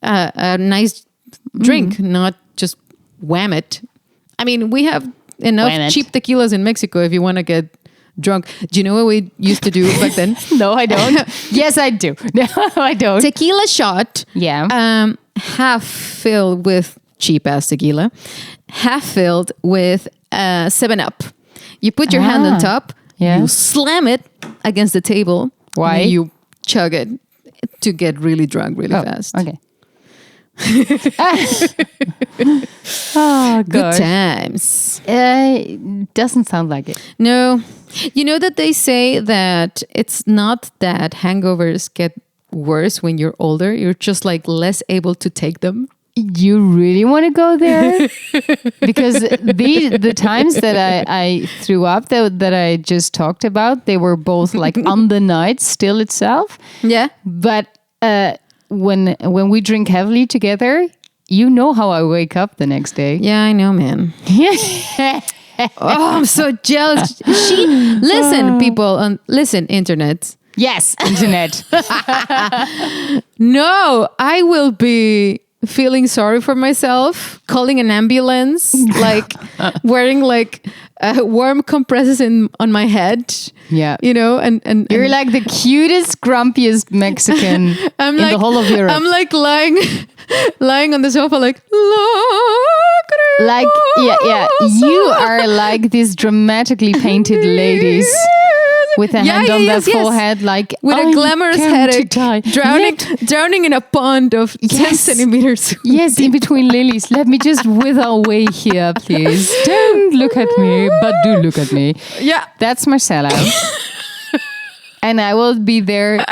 a nice drink, not just wham it. I mean, we have enough cheap tequilas in Mexico if you want to get drunk. Do you know what we used to do back then? No, I don't. Yes, I do. No, I don't. Tequila shot. Yeah. Half filled with cheap ass tequila, half filled with 7-Up. You put your hand on top, you slam it against the table. Why? And you chug it to get really drunk really fast. Okay. Oh, good times. Doesn't sound like it. No. You know that they say that it's not that hangovers get worse when you're older. You're just less able to take them. You really want to go there? Because the times that I threw up that I just talked about, they were both on the night still itself. Yeah. But when we drink heavily together, you know how I wake up the next day. Yeah, I know, man. I'm so jealous. Listen, people, listen, internet. Yes, internet. No, I will be feeling sorry for myself, calling an ambulance, wearing warm compresses on my head. Yeah. And you're like the cutest, grumpiest Mexican in the whole of Europe. I'm lying on the sofa yeah. You are like these dramatically painted ladies with a hand on their forehead, with a glamorous headache, drowning in a pond of 10 centimeters. Yes, in between lilies. Let me just wither away here, please. Don't look at me, but do look at me. Yeah. That's Marcela. And I will be there,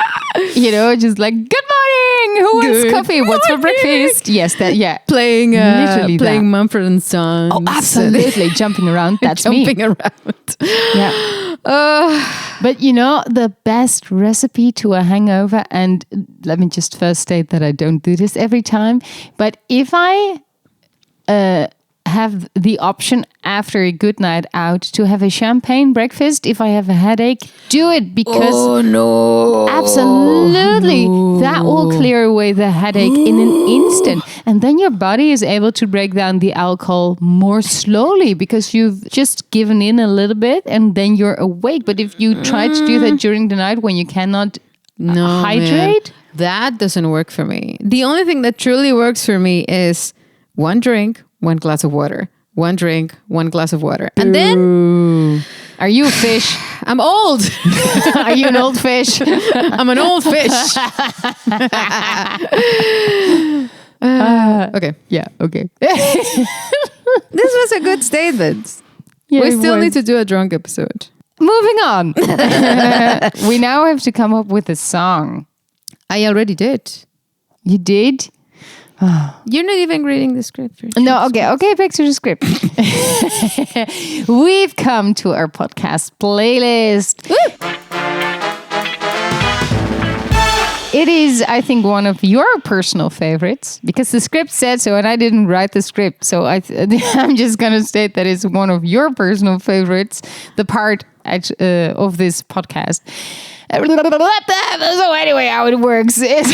just good morning. morning. Who wants Good coffee? What's for breakfast? Yes, Playing Literally playing that. Mumford and Sons. Oh, absolutely. Jumping around. That's me. Jumping around. Yeah. But the best recipe to a hangover, and let me just first state that I don't do this every time, but if I have the option after a good night out to have a champagne breakfast, if I have a headache, do it, because no. absolutely that will clear away the headache in an instant, and then your body is able to break down the alcohol more slowly because you've just given in a little bit and then you're awake. But if you try to do that during the night when you cannot hydrate, that doesn't work for me. The only thing that truly works for me is one drink, one glass of water. One drink, one glass of water. And then... Are you a fish? I'm old. Are you an old fish? I'm an old fish. Okay. Yeah, okay. This was a good statement. Yeah, We it still was. need to do a drunk episode. Moving on. We now have to come up with a song. I already did. You did? You're not even reading the script. No, okay, back to the script. We've come to our podcast playlist. It is, I think, one of your personal favorites because the script said so, and I didn't write the script. So I'm just going to state that it's one of your personal favorites, the part of this podcast. So anyway, how it works is...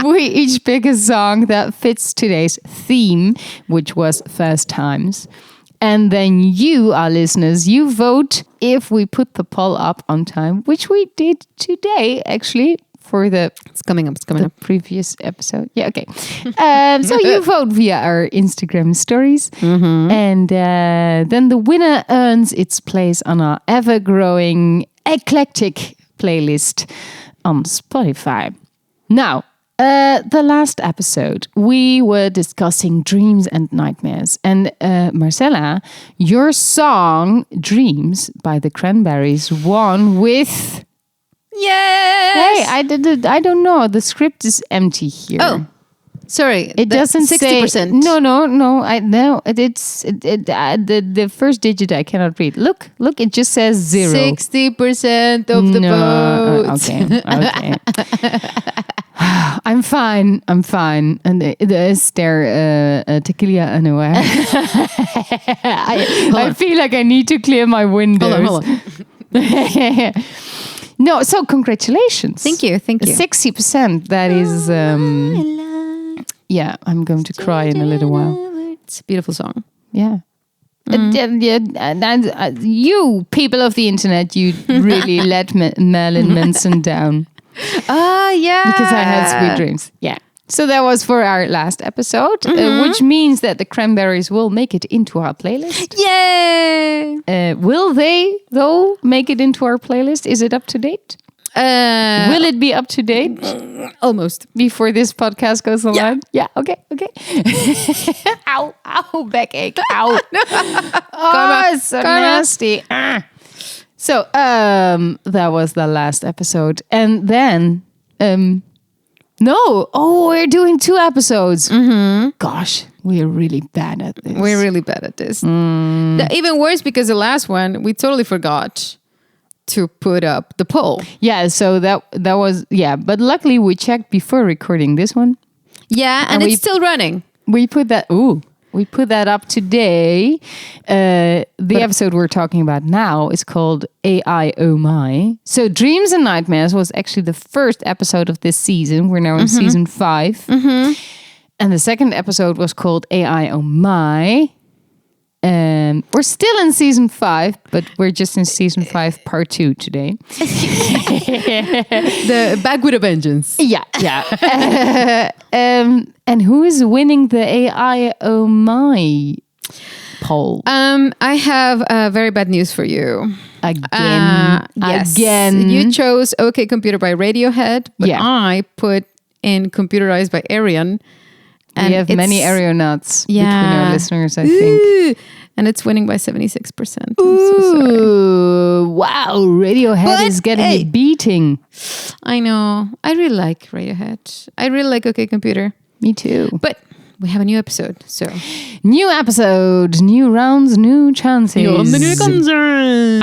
we each pick a song that fits today's theme, which was first times. And then you, our listeners, you vote if we put the poll up on time, which we did today, actually, for It's coming up. previous episode. Yeah, okay. So you vote via our Instagram stories. And then the winner earns its place on our ever-growing eclectic playlist on Spotify. Now, the last episode, we were discussing dreams and nightmares. And Marcela, your song, Dreams by the Cranberries, won with... Yes! Hey, I don't know. The script is empty here. Oh, sorry. It doesn't 60%. say... No. The first digit I cannot read. Look, it just says 0. 60% of the votes. Okay. I'm fine. And is there tequila anywhere? I feel like I need to clear my windows. Hold on. No, so congratulations. Thank you. 60%. That is... yeah, I'm going to cry in a little while. It's a beautiful song. Yeah. You, people of the internet, you really let Marilyn Manson down. Yeah. Because I had sweet dreams. Yeah. So that was for our last episode, which means that the Cranberries will make it into our playlist. Yay! Will they, though, make it into our playlist? Is it up to date? Will it be up to date? Almost. Before this podcast goes online? Yeah, okay. Ow, backache, ow. Oh, it's so nasty. So, that was the last episode. And then, we're doing 2 episodes. Gosh, we're really bad at this. Even worse because the last one, we totally forgot to put up the poll. Yeah, so that was, but luckily we checked before recording this one. Yeah, and it's still running. We put that up today. The episode we're talking about now is called AI Oh My. So Dreams and Nightmares was actually the first episode of this season. We're now in season 5. And the second episode was called AI Oh My. We're still in season 5, but we're just in season 5 part 2 today. The back with a vengeance. Yeah. And who is winning the AI Oh My poll? I have very bad news for you. Again. You chose OK Computer by Radiohead, but I put in Computerized by Arian. And we have many aeronauts between our listeners, I think. And it's winning by 76%. I'm so sorry. Ooh, wow. Radiohead But, is getting hey. a beating. I know. I really like Radiohead. I really like OK Computer. Me too. But we have a new episode, so. New episode, new rounds, new chances.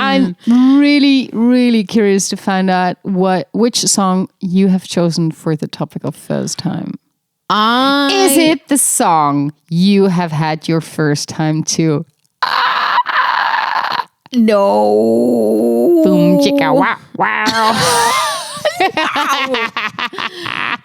I'm really, really curious to find out which song you have chosen for the topic of first time. Is it the song you have had your first time to? No. Boom, chicka, wow, wow.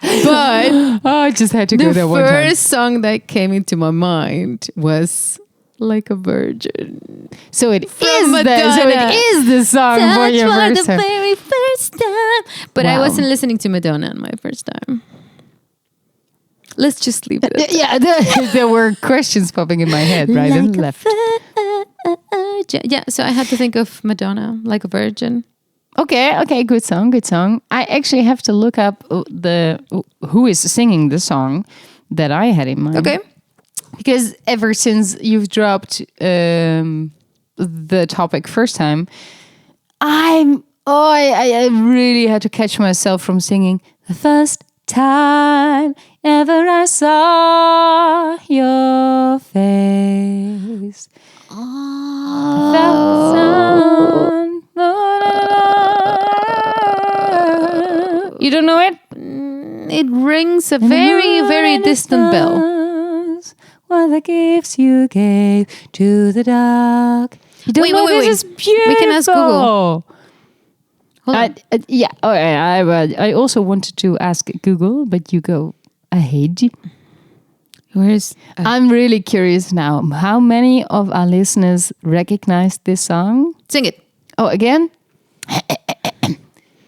But I just had to go there the one time. first song that came into my mind was Like a Virgin. So it Madonna. is the song for your first time. very first time. But I Wow. wasn't listening to Madonna on my first time. Let's just leave it at that. Yeah, there were questions popping in my head, right and left. Yeah, so I had to think of Madonna, Like a Virgin. Okay, good song. I actually have to look up who is singing the song that I had in mind. Okay. Because ever since you've dropped the topic first time, I really had to catch myself from singing the first time ever I saw your face. You don't know it? It rings a very, very distant bell. What the gifts you gave to the dark. You don't know this is beautiful. We can ask Google. Hold on. Yeah. I also wanted to ask Google, but you go ahead. I'm really curious now. How many of our listeners recognize this song? Sing it. Oh, again?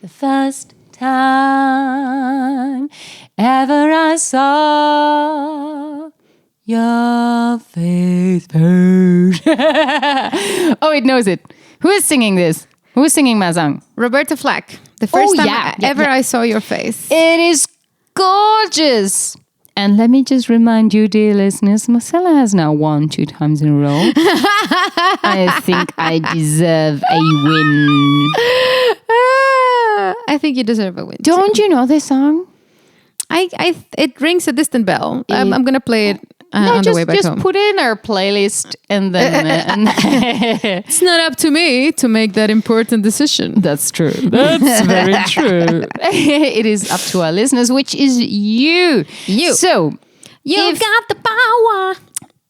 The first time ever I saw your face. Oh, it knows it. Who is singing this? Who is singing my song? Roberta Flack. The first time I saw your face. It is gorgeous. And let me just remind you, dear listeners, Marcela has now won 2 times in a row. I think I deserve a win. I think you deserve a win. Don't you know this song? It rings a distant bell. I'm gonna play it on the way back home. Just put it in our playlist and then... It's not up to me to make that important decision. That's true. That's very true. It is up to our listeners, which is you. So, you got the power.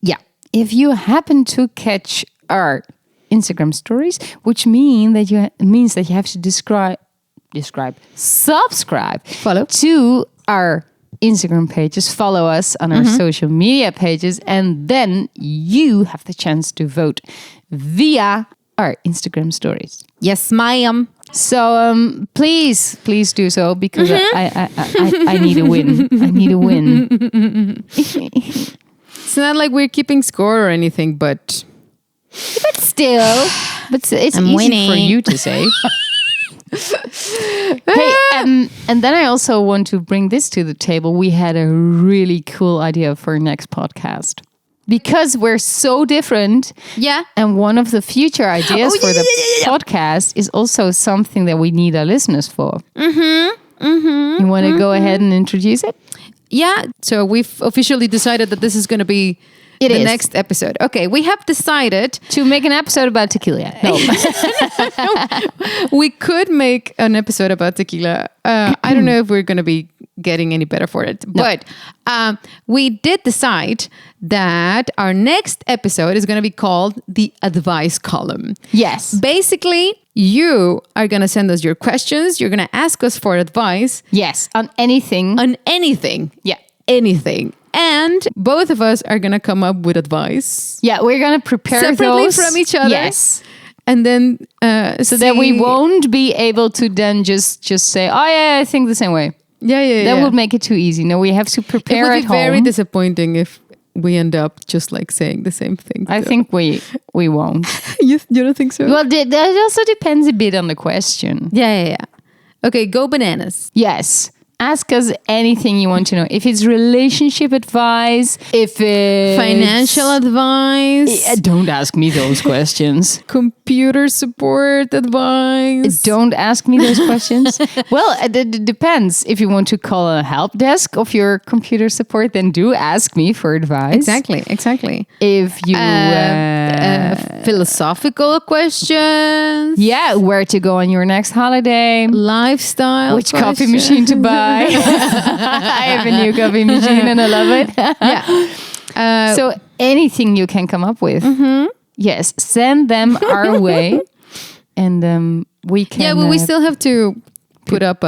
Yeah. If you happen to catch our Instagram stories, which means that you have to subscribe, follow to our Instagram pages, follow us on our social media pages, and then you have the chance to vote via our Instagram stories. Yes, ma'am. So please do so, because I need a win. I need a win. It's not like we're keeping score or anything, but still, it's easy winning for you to say. Hey, and then I also want to bring this to the table. We had a really cool idea for our next podcast. Because we're so different. Yeah. And one of the future ideas for the podcast is also something that we need our listeners for. You want to go ahead and introduce it? Yeah. So we've officially decided that this is going to be the next episode. Okay, we have decided to make an episode about tequila. No. We could make an episode about tequila. I don't know if we're going to be getting any better for it. No. But we did decide that our next episode is going to be called the Advice Column. Yes. Basically, you are going to send us your questions. You're going to ask us for advice. Yes, on anything. On anything. Yeah. Anything. And both of us are going to come up with advice. Yeah, we're going to prepare separately those from each other. Yes. And then so that we won't be able to then just say, oh yeah, I think the same way. Yeah. That would make it too easy. No, we have to prepare at home. It would be very disappointing if we end up just like saying the same thing. I think we won't. You don't think so? Well, that also depends a bit on the question. Yeah. Okay, go bananas. Yes. Ask us anything you want to know. If it's relationship advice, if it's Financial advice. Don't ask me those questions. Computer support advice. Don't ask me those questions. Well, it depends. If you want to call a help desk of your computer support, then do ask me for advice. Exactly. If you Philosophical questions. yeah, where to go on your next holiday, Lifestyle. which coffee questions. machine to buy. I have a new coffee machine and I love it. Yeah. So anything you can come up with, yes, send them our way, and we can. Yeah, well, we still have to put up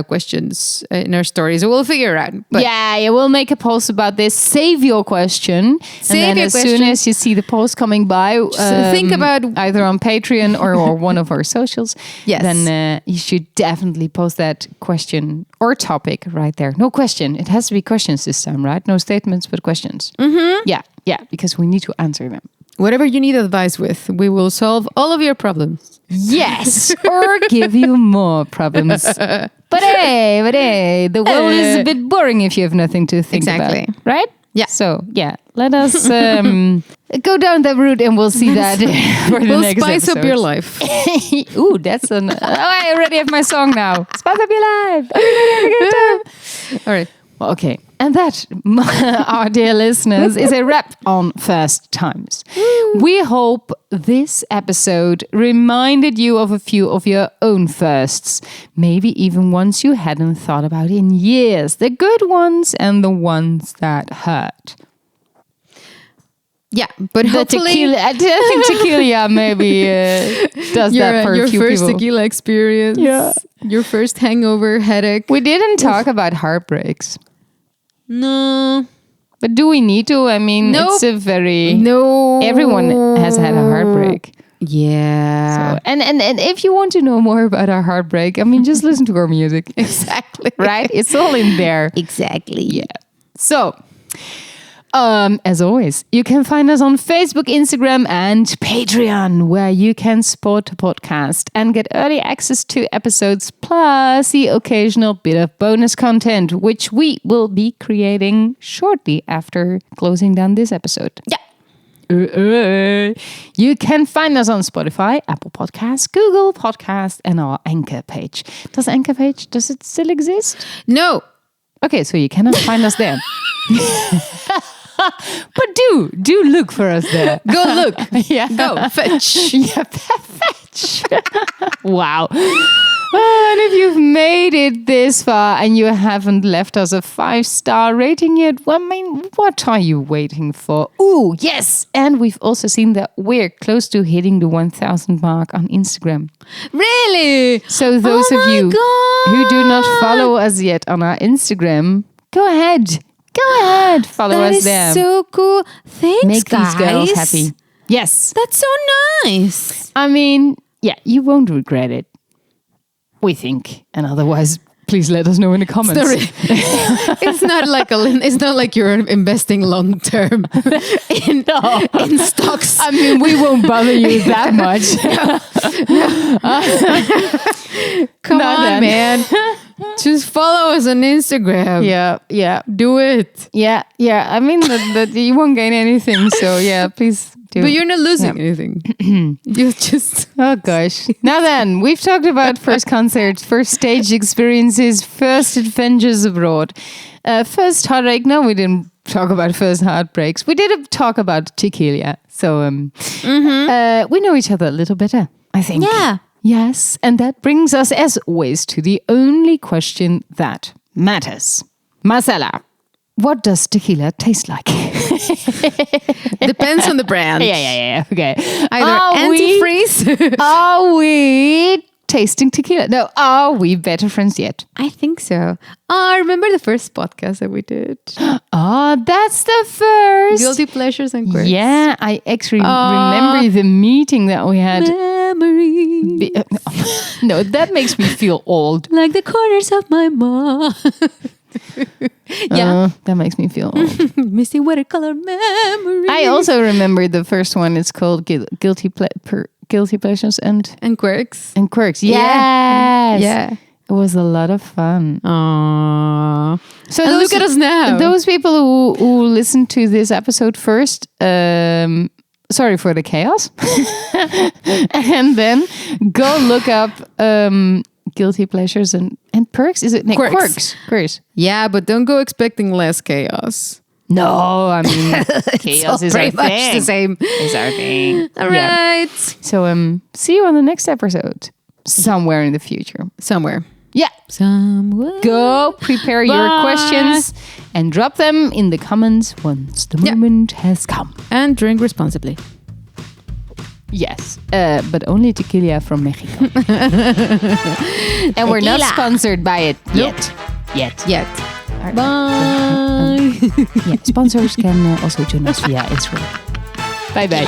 questions in our stories. We'll figure it out. But yeah, we'll make a post about this. Save your question. Save and then your as soon question. as you see the post coming by, think about- either on Patreon or one of our socials. Yes. Then you should definitely post that question or topic right there. No question. It has to be questions this time, right? No statements, but questions. Mm-hmm. Yeah, because we need to answer them. whatever you need advice with, we will solve all of your problems. Yes, or give you more problems. But hey, the world is a bit boring if you have nothing to think Exactly. about, right? Yeah. So, yeah, let us go down that route and we'll see that for the We'll next spice up your episodes. life. Ooh, that's an... Oh, I already have my song now. Spice up your life. Everybody have a good time. All right. Well, okay. And that, our dear listeners, is a wrap on first times. We hope this episode reminded you of a few of your own firsts, maybe even ones you hadn't thought about in years, the good ones and the ones that hurt. Yeah, but The hopefully tequila, I think tequila maybe does that for your a few first people. tequila experience, Yeah. your first hangover, headache. We didn't talk about heartbreaks. No, But do we need to? I mean, Nope. it's a very... no. Everyone has had a heartbreak. Yeah, So, and if you want to know more about our heartbreak, I mean, just listen to our music. exactly. Right? It's all in there. Exactly. Yeah. So, as always, you can find us on Facebook, Instagram, and Patreon, where you can support the podcast and get early access to episodes, plus the occasional bit of bonus content, which we will be creating shortly after closing down this episode. Yeah. You can find us on Spotify, Apple Podcasts, Google Podcasts, and our Anchor page. Does it still exist? No. Okay, so you cannot find us there. But do look for us there. Go look. Yeah. Go fetch. Yeah, fetch. Wow. And if you've made it this far and you haven't left us a 5-star rating yet, well, I mean, what are you waiting for? Ooh, yes. And we've also seen that we're close to hitting the 1,000 mark on Instagram. Really? So those Oh of my you who do not God. follow us yet on our Instagram, go ahead. Follow That us is there. so cool. Thanks, Make guys. these girls happy. Yes. That's so nice. I mean, yeah, you won't regret it. We think. And otherwise, please let us know in the comments. It's not like it's not like you're investing long term in stocks. I mean, we won't bother you that much. Come Not on, then. man. Just follow us on Instagram. Yeah. Do it. Yeah. I mean, that you won't gain anything. So, yeah, please do. But you're not losing anything. You just... Oh, gosh. Now then, we've talked about first concerts, first stage experiences, first adventures abroad, first heartbreak. No, we didn't talk about first heartbreaks. We did talk about tequila. So we know each other a little better, I think. Yeah. Yes, and that brings us, as always, to the only question that matters. Marcela, what does tequila taste like? Depends on the brand. Yeah. Okay. Either antifreeze. Are we tasting tequila? No, are we better friends yet? I think so. Oh, remember the first podcast that we did? Oh, that's the first. Guilty pleasures and quirks. Yeah, I actually remember the meeting that we had. Memory. No, that makes me feel old. Like the corners of my mouth. Yeah. That makes me feel old. Misty watercolor memory. I also remember the first one. It's called Guilty Pleasures and quirks. Quirks. Yeah. Yes. Yeah. It was a lot of fun. Aww. So And look at us now. Those people who listened to this episode first, sorry for the chaos. And then go look up guilty pleasures and perks. Is it quirks? Yeah, but don't go expecting less chaos. No, I mean chaos is our pretty much thing. the same. Is our thing. All right. So see you on the next episode. Somewhere in the future. Somewhere. Yeah. Somewhere. Go prepare your questions and drop them in the comments once the moment has come. And drink responsibly. Yes, but only tequila from Mexico. And we're not sponsored by it yet. Yet. All right. Bye. Yeah, sponsors can also join us via Instagram. Bye-bye.